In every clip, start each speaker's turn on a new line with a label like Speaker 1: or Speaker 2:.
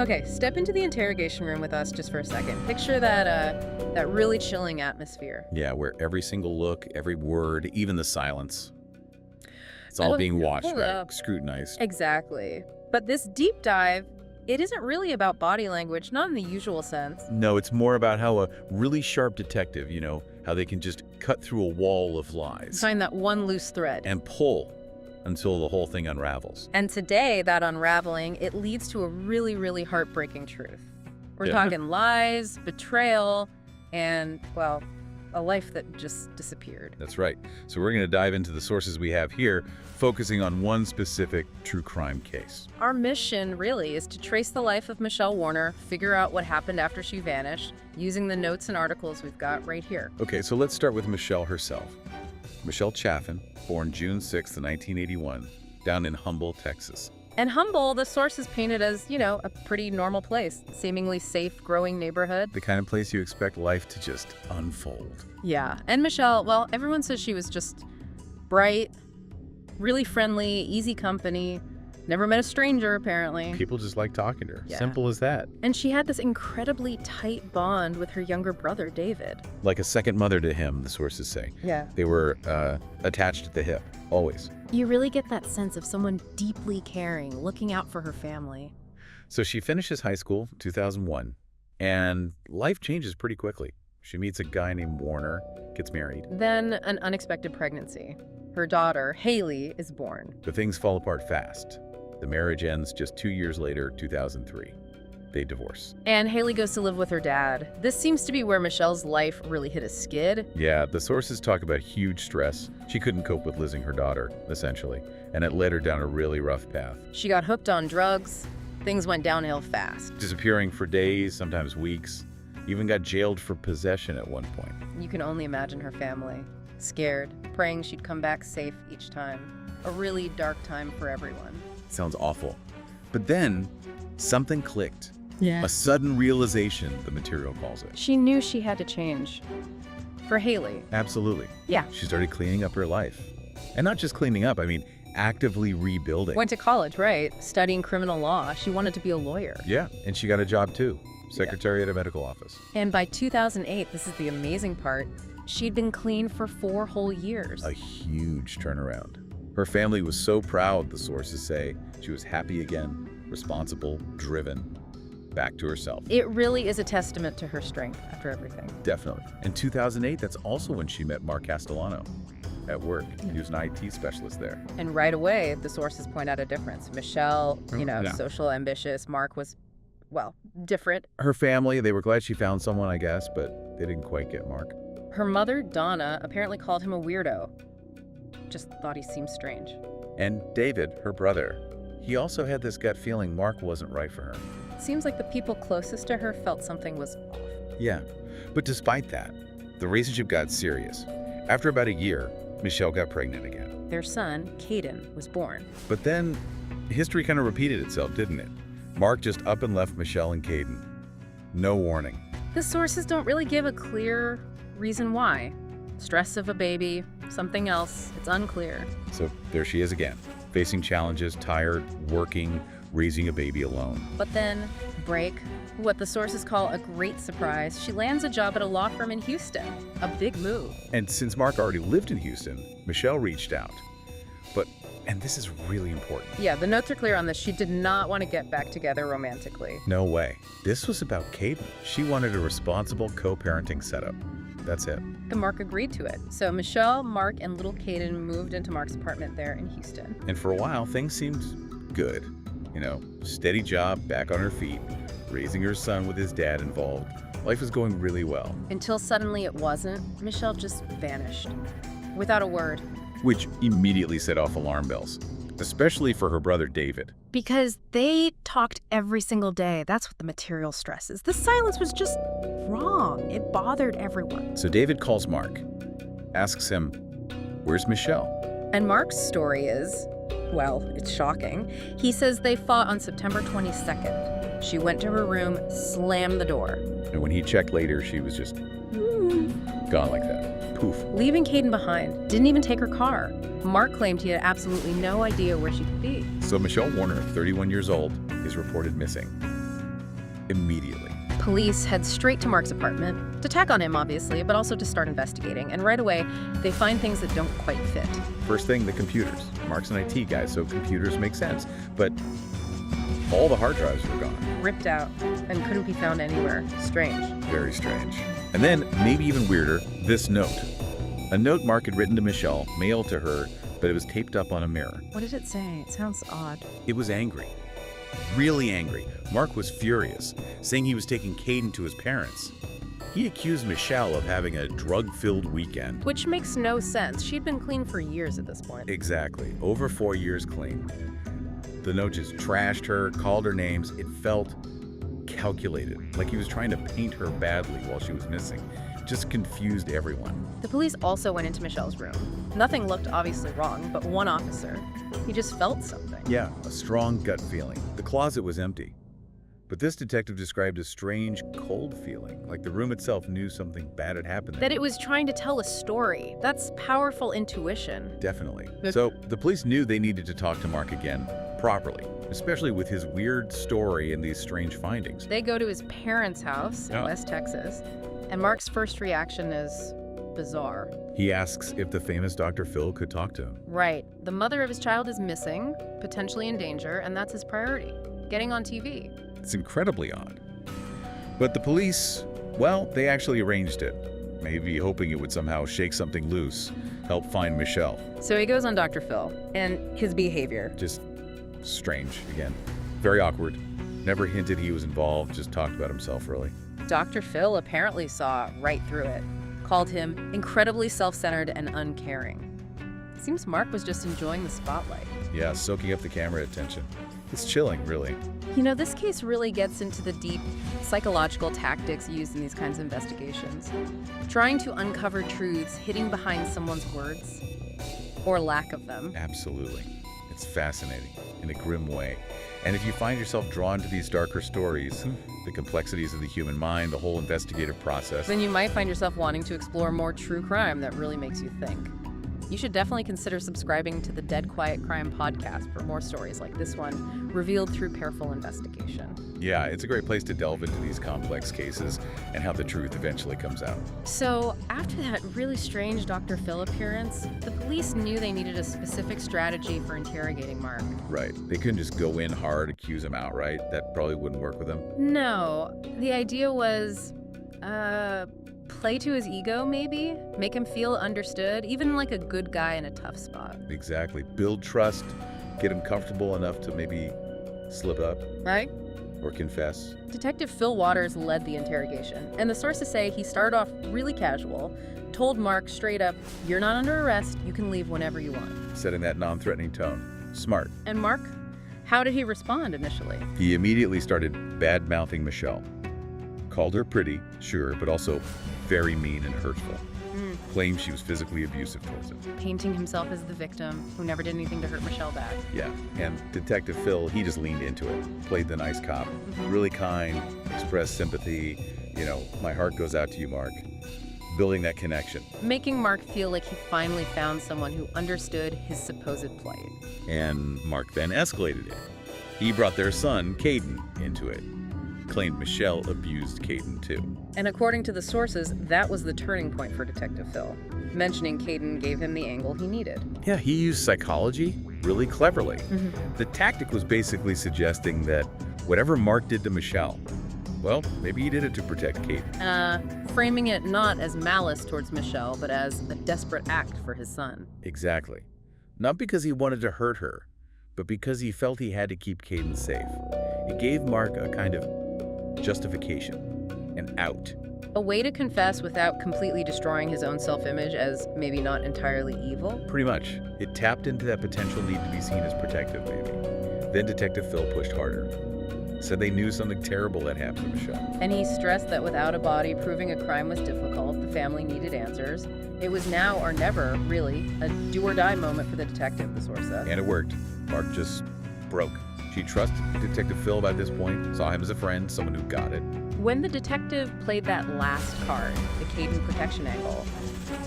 Speaker 1: Okay, step into the interrogation room with us just for a second. Picture that really chilling atmosphere.
Speaker 2: Yeah, where every single look, every word, even the silence, it's all being watched,
Speaker 1: Hold
Speaker 2: right?
Speaker 1: up.
Speaker 2: Scrutinized.
Speaker 1: Exactly. But this deep dive, it isn't really about body language, not in the usual sense.
Speaker 2: No, it's more about how a really sharp detective, how they can just cut through a wall of lies
Speaker 1: Find that one loose thread.
Speaker 2: and pull until the whole thing unravels.
Speaker 1: And today, that unraveling, it leads to a really, really heartbreaking truth. We're
Speaker 2: Yeah.
Speaker 1: talking lies, betrayal, and, well, a life that just disappeared.
Speaker 2: That's right. So we're going to dive into the sources we have here, focusing on one specific true crime case.
Speaker 1: Our mission, really, is to trace the life of Michelle Warner, figure out what happened after she vanished, using the notes and articles we've got right here.
Speaker 2: Okay, so let's start with Michelle herself. Michelle Chaffin, born June 6th, 1981, down in Humble, Texas.
Speaker 1: And Humble, the source is painted as, a pretty normal place, seemingly safe, growing neighborhood.
Speaker 2: The kind of place you expect life to just unfold.
Speaker 1: Yeah, and Michelle, well, everyone says she was just bright, really friendly, easy company, never met a stranger, apparently.
Speaker 2: People just like talking to her.
Speaker 1: Yeah.
Speaker 2: Simple as that.
Speaker 1: And she had this incredibly tight bond with her younger brother, David.
Speaker 2: Like a second mother to him, the sources say.
Speaker 1: Yeah.
Speaker 2: They were attached at the hip, always.
Speaker 1: You really get that sense of someone deeply caring, looking out for her family.
Speaker 2: So she finishes high school, 2001, and life changes pretty quickly. She meets a guy named Warner, gets married,
Speaker 1: Then an unexpected pregnancy. Her daughter, Haley, is born.
Speaker 2: but things fall apart fast. The marriage ends just 2 years later, 2003. They divorce.
Speaker 1: And Haley goes to live with her dad. This seems to be where Michelle's life really hit a skid.
Speaker 2: Yeah, the sources talk about huge stress. She couldn't cope with losing her daughter, essentially, and it led her down a really rough path.
Speaker 1: She got hooked on drugs. Things went downhill fast.
Speaker 2: Disappearing for days, sometimes weeks, even got jailed for possession at one point.
Speaker 1: You can only imagine her family. Scared, praying she'd come back safe each time. A really dark time for everyone.
Speaker 2: Sounds awful. But then, something clicked.
Speaker 1: Yeah.
Speaker 2: A sudden realization, the material calls it.
Speaker 1: She knew she had to change. For Haley.
Speaker 2: Absolutely.
Speaker 1: Yeah.
Speaker 2: She started cleaning up her life. And not just cleaning up, actively rebuilding.
Speaker 1: Went to college, right? Studying criminal law. She wanted to be a lawyer.
Speaker 2: Yeah, and she got a job too. Secretary at a medical office.
Speaker 1: And by 2008, this is the amazing part, she'd been clean for 4 whole years.
Speaker 2: A huge turnaround. Her family was so proud, the sources say. She was happy again, responsible, driven, back to herself.
Speaker 1: It really is a testament to her strength after everything.
Speaker 2: Definitely. In 2008, that's also when she met Mark Castellano at work. He was an IT specialist there.
Speaker 1: And right away, the sources point out a difference. Michelle,
Speaker 2: Yeah.
Speaker 1: social, ambitious. Mark was, well, different.
Speaker 2: Her family, they were glad she found someone, I guess, but they didn't quite get Mark.
Speaker 1: Her mother, Donna, apparently called him a weirdo. Just thought he seemed strange.
Speaker 2: And David, her brother, he also had this gut feeling Mark wasn't right for her.
Speaker 1: Seems like the people closest to her felt something was off.
Speaker 2: Yeah, but despite that, the relationship got serious. After about a year, Michelle got pregnant again.
Speaker 1: Their son, Caden, was born.
Speaker 2: But then, history kind of repeated itself, didn't it? Mark just up and left Michelle and Caden. No warning.
Speaker 1: The sources don't really give a clear reason why. Stress of a baby, something else, it's unclear.
Speaker 2: So there she is again, facing challenges, tired, working, raising a baby alone.
Speaker 1: But then, break, what the sources call a great surprise, she lands a job at a law firm in Houston. A big move.
Speaker 2: And since Mark already lived in Houston, Michelle reached out. And this is really important.
Speaker 1: Yeah, the notes are clear on this. She did not want to get back together romantically.
Speaker 2: No way. This was about Caden. She wanted a responsible co-parenting setup. That's it.
Speaker 1: And Mark agreed to it. So Michelle, Mark, and little Caden moved into Mark's apartment there in Houston.
Speaker 2: And for a while, things seemed good. Steady job, back on her feet, raising her son with his dad involved. Life was going really well.
Speaker 1: Until suddenly it wasn't. Michelle just vanished. Without a word.
Speaker 2: Which immediately set off alarm bells, especially for her brother David.
Speaker 1: Because they talked every single day. That's what the material stresses. The silence was just wrong. It bothered everyone.
Speaker 2: So David calls Mark, asks him, "Where's Michelle?"
Speaker 1: And Mark's story is, well, it's shocking. He says they fought on September 22nd. She went to her room, slammed the door.
Speaker 2: And when he checked later, she was just gone like that. Poof.
Speaker 1: Leaving Caden behind. Didn't even take her car. Mark claimed he had absolutely no idea where she could be.
Speaker 2: So Michelle Warner, 31 years old, is reported missing. immediately.
Speaker 1: Police head straight to Mark's apartment, to check on him, obviously, but also to start investigating. And right away, they find things that don't quite fit.
Speaker 2: First thing, the computers. Mark's an IT guy, so computers make sense. But all the hard drives were gone.
Speaker 1: Ripped out and couldn't be found anywhere. Strange.
Speaker 2: Very strange. And then, maybe even weirder, this note. A note Mark had written to Michelle, mailed to her, but it was taped up on a mirror.
Speaker 1: What did it say? It sounds odd.
Speaker 2: It was angry. Really angry. Mark was furious, saying he was taking Caden to his parents. He accused Michelle of having a drug-filled weekend.
Speaker 1: Which makes no sense. She'd been clean for years at this point.
Speaker 2: Exactly. Over 4 years clean. The note just trashed her, called her names. It felt calculated, like he was trying to paint her badly while she was missing. Just confused everyone.
Speaker 1: The police also went into Michelle's room. Nothing looked obviously wrong, but one officer, he just felt something.
Speaker 2: Yeah, a strong gut feeling. The closet was empty. But this detective described a strange, cold feeling, like the room itself knew something bad had happened there.
Speaker 1: That it was trying to tell a story. That's powerful intuition.
Speaker 2: Definitely. So the police knew they needed to talk to Mark again, properly, especially with his weird story and these strange findings.
Speaker 1: They go to his parents' house in West Texas, and Mark's first reaction is bizarre.
Speaker 2: He asks if the famous Dr. Phil could talk to him.
Speaker 1: Right. The mother of his child is missing, potentially in danger, and that's his priority. Getting on TV.
Speaker 2: It's incredibly odd. But the police, well, they actually arranged it. Maybe hoping it would somehow shake something loose, help find Michelle.
Speaker 1: So he goes on Dr. Phil, and his behavior.
Speaker 2: Just strange, again. Very awkward. Never hinted he was involved, just talked about himself, really.
Speaker 1: Dr. Phil apparently saw right through it. Called him incredibly self-centered and uncaring. Seems Mark was just enjoying the spotlight.
Speaker 2: Yeah, soaking up the camera attention. It's chilling, really.
Speaker 1: You know, this case really gets into the deep psychological tactics used in these kinds of investigations. Trying to uncover truths hidden behind someone's words, or lack of them.
Speaker 2: Absolutely. It's fascinating, in a grim way. And if you find yourself drawn to these darker stories, the complexities of the human mind, the whole investigative process,
Speaker 1: then you might find yourself wanting to explore more true crime that really makes you think. You should definitely consider subscribing to the Dead Quiet Crime podcast for more stories like this one, revealed through careful investigation.
Speaker 2: Yeah, it's a great place to delve into these complex cases and how the truth eventually comes out.
Speaker 1: So, after that really strange Dr. Phil appearance, the police knew they needed a specific strategy for interrogating Mark.
Speaker 2: Right. They couldn't just go in hard, accuse him outright. That probably wouldn't work with him.
Speaker 1: No. The idea was, play to his ego, maybe? Make him feel understood, even like a good guy in a tough spot.
Speaker 2: Exactly. Build trust, get him comfortable enough to maybe slip up.
Speaker 1: Right?
Speaker 2: Or confess.
Speaker 1: Detective Phil Waters led the interrogation, and the sources say he started off really casual, told Mark straight up, "You're not under arrest, you can leave whenever you want."
Speaker 2: Setting that non-threatening tone. Smart.
Speaker 1: And Mark? How did he respond initially?
Speaker 2: He immediately started bad-mouthing Michelle. Called her pretty, sure, but also very mean and hurtful. Claimed she was physically abusive towards him.
Speaker 1: Painting himself as the victim who never did anything to hurt Michelle back.
Speaker 2: Yeah, and Detective Phil, he just leaned into it, played the nice cop. Really kind, expressed sympathy. You know, my heart goes out to you, Mark. Building that connection.
Speaker 1: Making Mark feel like he finally found someone who understood his supposed plight.
Speaker 2: And Mark then escalated it. He brought their son, Caden, into it. Claimed Michelle abused Caden too.
Speaker 1: And according to the sources, that was the turning point for Detective Phil. Mentioning Caden gave him the angle he needed.
Speaker 2: Yeah, he used psychology really cleverly. The tactic was basically suggesting that whatever Mark did to Michelle, well, maybe he did it to protect Caden.
Speaker 1: Framing it not as malice towards Michelle, but as a desperate act for his son.
Speaker 2: Exactly. Not because he wanted to hurt her, but because he felt he had to keep Caden safe. It gave Mark a kind of justification, an out.
Speaker 1: A way to confess without completely destroying his own self-image as maybe not entirely evil?
Speaker 2: Pretty much. It tapped into that potential need to be seen as protective, maybe. Then Detective Phil pushed harder. Said they knew something terrible had happened to Michelle.
Speaker 1: And he stressed that without a body, proving a crime was difficult. The family needed answers. It was now or never, really, a do-or-die moment for the detective, the source said.
Speaker 2: And it worked. Mark just broke. She trusted Detective Phil by this point, saw him as a friend, someone who got it.
Speaker 1: When the detective played that last card, the Caden protection angle,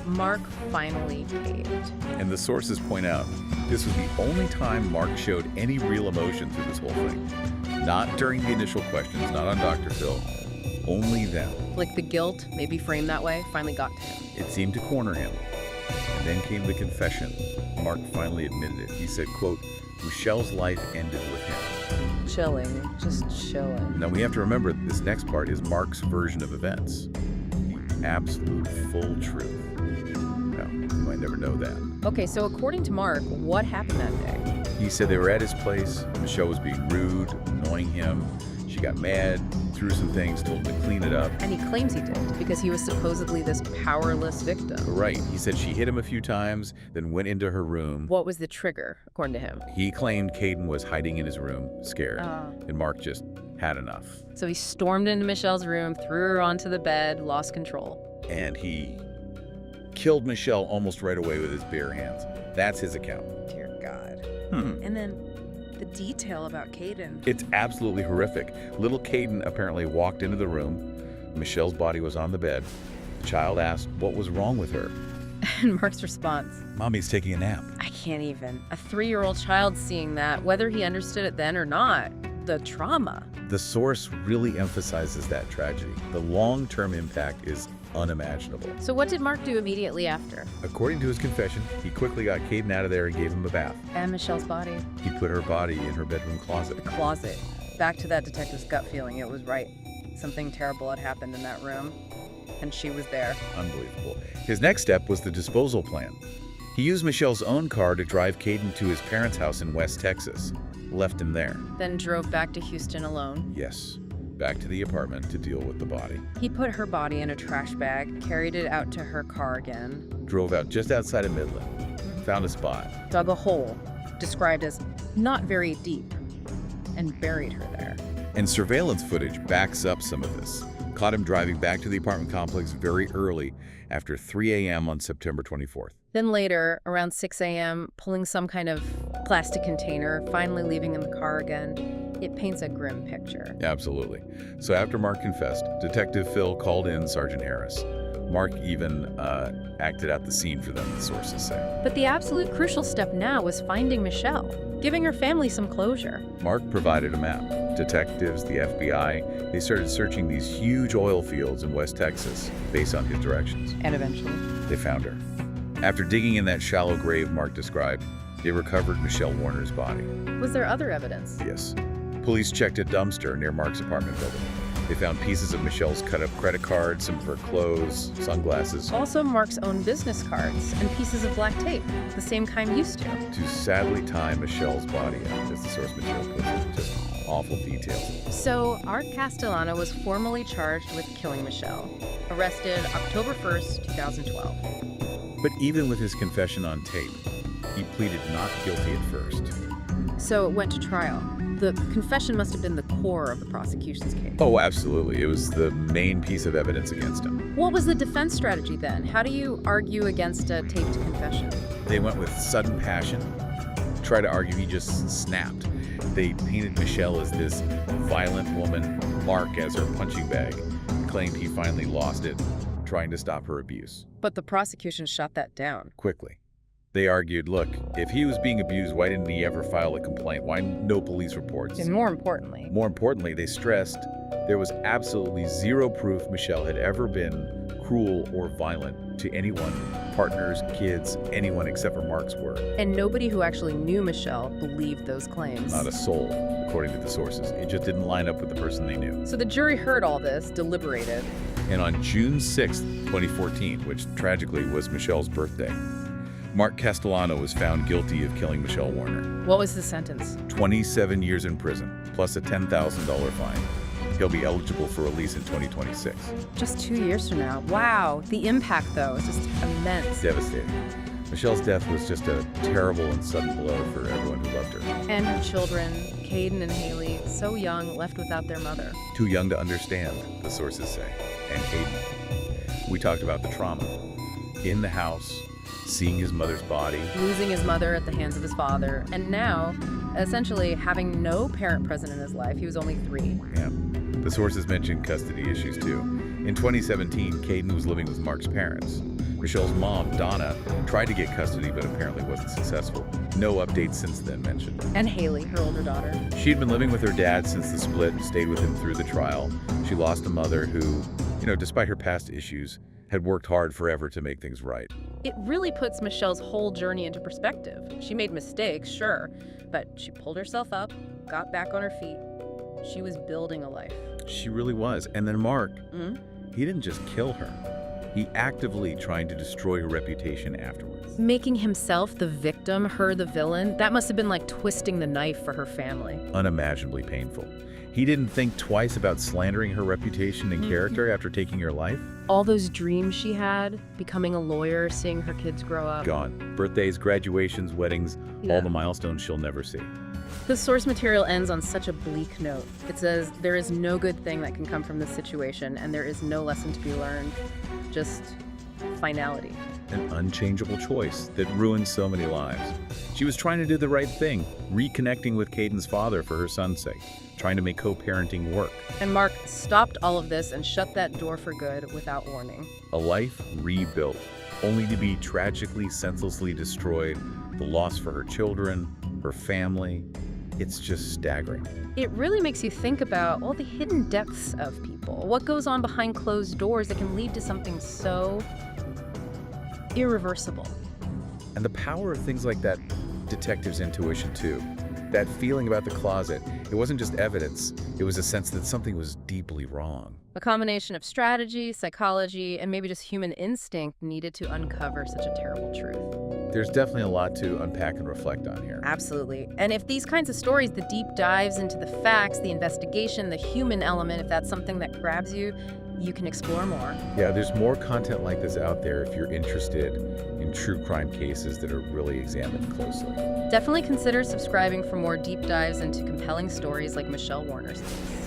Speaker 1: Mark finally caved.
Speaker 2: And the sources point out, this was the only time Mark showed any real emotion through this whole thing. Not during the initial questions, not on Dr. Phil. Only then.
Speaker 1: Like the guilt, maybe framed that way, finally got to him.
Speaker 2: It seemed to corner him. And then came the confession. Mark finally admitted it. He said, quote, Michelle's life ended with him.
Speaker 1: Chilling, just chilling.
Speaker 2: Now we have to remember this next part is Mark's version of events. The absolute full truth. Now, you might never know that.
Speaker 1: Okay, so according to Mark, what happened that day?
Speaker 2: He said they were at his place. Michelle was being rude, annoying him. She got mad, threw some things, told him to clean it up.
Speaker 1: And he claims he did, because he was supposedly this powerless victim.
Speaker 2: Right. He said she hit him a few times, then went into her room.
Speaker 1: What was the trigger, according to him?
Speaker 2: He claimed Caden was hiding in his room, scared. And Mark just had enough.
Speaker 1: So he stormed into Michelle's room, threw her onto the bed, lost control.
Speaker 2: And he killed Michelle almost right away with his bare hands. That's his account.
Speaker 1: Dear God. And then the detail about Caden.
Speaker 2: It's absolutely horrific. Little Caden apparently walked into the room. Michelle's body was on the bed. The child asked what was wrong with her.
Speaker 1: And Mark's response,
Speaker 2: Mommy's taking a nap.
Speaker 1: I can't even. A 3-year-old child seeing that, whether he understood it then or not, the trauma.
Speaker 2: The source really emphasizes that tragedy. The long-term impact is unimaginable.
Speaker 1: So what did Mark do immediately after?
Speaker 2: According to his confession, he quickly got Caden out of there and gave him a bath.
Speaker 1: And Michelle's body?
Speaker 2: He put her body in her bedroom closet.
Speaker 1: The closet. Back to that detective's gut feeling. It was right. Something terrible had happened in that room, and she was there.
Speaker 2: Unbelievable. His next step was the disposal plan. He used Michelle's own car to drive Caden to his parents' house in West Texas. Left him there.
Speaker 1: Then drove back to Houston alone.
Speaker 2: Yes. Back to the apartment to deal with the body.
Speaker 1: He put her body in a trash bag, carried it out to her car again.
Speaker 2: Drove out just outside of Midland. Found a spot.
Speaker 1: Dug a hole, described as not very deep, and buried her there.
Speaker 2: And surveillance footage backs up some of this. Caught him driving back to the apartment complex very early after 3 a.m. on September 24th.
Speaker 1: Then later, around 6 a.m., pulling some kind of plastic container, finally leaving in the car again. It paints a grim picture.
Speaker 2: Absolutely. So after Mark confessed, Detective Phil called in Sergeant Harris. Mark even acted out the scene for them, the sources say.
Speaker 1: But the absolute crucial step now was finding Michelle, giving her family some closure.
Speaker 2: Mark provided a map. Detectives, the FBI, they started searching these huge oil fields in West Texas based on his directions.
Speaker 1: And eventually,
Speaker 2: they found her. After digging in that shallow grave Mark described, they recovered Michelle Warner's body.
Speaker 1: Was there other evidence?
Speaker 2: Yes. Police checked a dumpster near Mark's apartment building. They found pieces of Michelle's cut-up credit cards, some of her clothes, sunglasses.
Speaker 1: Also Mark's own business cards and pieces of black tape, the same kind used
Speaker 2: to sadly tie Michelle's body up, as the source material puts it. Just awful details.
Speaker 1: So Art Castellano was formally charged with killing Michelle, arrested October 1st, 2012.
Speaker 2: But even with his confession on tape, he pleaded not guilty at first.
Speaker 1: So it went to trial. The confession must have been the core of the prosecution's case.
Speaker 2: Oh, absolutely. It was the main piece of evidence against him.
Speaker 1: What was the defense strategy then? How do you argue against a taped confession?
Speaker 2: They went with sudden passion, tried to argue he just snapped. They painted Michelle as this violent woman, Mark as her punching bag, claimed he finally lost it, trying to stop her abuse.
Speaker 1: But the prosecution shot that down.
Speaker 2: Quickly. They argued, look, if he was being abused, why didn't he ever file a complaint? Why no police reports?
Speaker 1: And more importantly,
Speaker 2: they stressed there was absolutely zero proof Michelle had ever been cruel or violent to anyone, partners, kids, anyone except for Mark's word.
Speaker 1: And nobody who actually knew Michelle believed those claims.
Speaker 2: Not a soul, according to the sources. It just didn't line up with the person they knew.
Speaker 1: So the jury heard all this, deliberated.
Speaker 2: And on June 6th, 2014, which tragically was Michelle's birthday, Mark Castellano was found guilty of killing Michelle Warner.
Speaker 1: What was the sentence?
Speaker 2: 27 years in prison, plus a $10,000 fine. He'll be eligible for release in 2026.
Speaker 1: Just 2 years from now. Wow. The impact, though, is just immense.
Speaker 2: Devastating. Michelle's death was just a terrible and sudden blow for everyone who loved her.
Speaker 1: And her children, Caden and Haley, so young, left without their mother.
Speaker 2: Too young to understand, the sources say. And Caden. We talked about the trauma. In the house, seeing his mother's body.
Speaker 1: Losing his mother at the hands of his father. And now, essentially, having no parent present in his life. He was only 3.
Speaker 2: Yeah. The sources mentioned custody issues, too. In 2017, Caden was living with Mark's parents. Michelle's mom, Donna, tried to get custody but apparently wasn't successful. No updates since then mentioned.
Speaker 1: And Haley, her older daughter.
Speaker 2: She'd been living with her dad since the split and stayed with him through the trial. She lost a mother who, despite her past issues, had worked hard forever to make things right.
Speaker 1: It really puts Michelle's whole journey into perspective. She made mistakes, sure, but she pulled herself up, got back on her feet. She was building a life.
Speaker 2: She really was. And then Mark, he didn't just kill her. He actively tried to destroy her reputation afterwards.
Speaker 1: Making himself the victim, her the villain, that must have been like twisting the knife for her family.
Speaker 2: Unimaginably painful. He didn't think twice about slandering her reputation and character after taking her life.
Speaker 1: All those dreams she had, becoming a lawyer, seeing her kids grow up.
Speaker 2: Gone. Birthdays, graduations, weddings, all the milestones she'll never see.
Speaker 1: The source material ends on such a bleak note. It says, there is no good thing that can come from this situation, and there is no lesson to be learned. Just finality.
Speaker 2: An unchangeable choice that ruined so many lives. She was trying to do the right thing, reconnecting with Caden's father for her son's sake, trying to make co-parenting work.
Speaker 1: And Mark stopped all of this and shut that door for good without warning.
Speaker 2: A life rebuilt, only to be tragically, senselessly destroyed. The loss for her children, her family. It's just staggering.
Speaker 1: It really makes you think about all the hidden depths of people. What goes on behind closed doors that can lead to something so irreversible.
Speaker 2: And the power of things like that detective's intuition, too. That feeling about the closet, it wasn't just evidence. It was a sense that something was deeply wrong.
Speaker 1: A combination of strategy, psychology, and maybe just human instinct needed to uncover such a terrible truth.
Speaker 2: There's definitely a lot to unpack and reflect on here.
Speaker 1: Absolutely. And if these kinds of stories, the deep dives into the facts, the investigation, the human element, if that's something that grabs you, you can explore more.
Speaker 2: Yeah, there's more content like this out there if you're interested in true crime cases that are really examined closely.
Speaker 1: Definitely consider subscribing for more deep dives into compelling stories like Michelle Warner's case.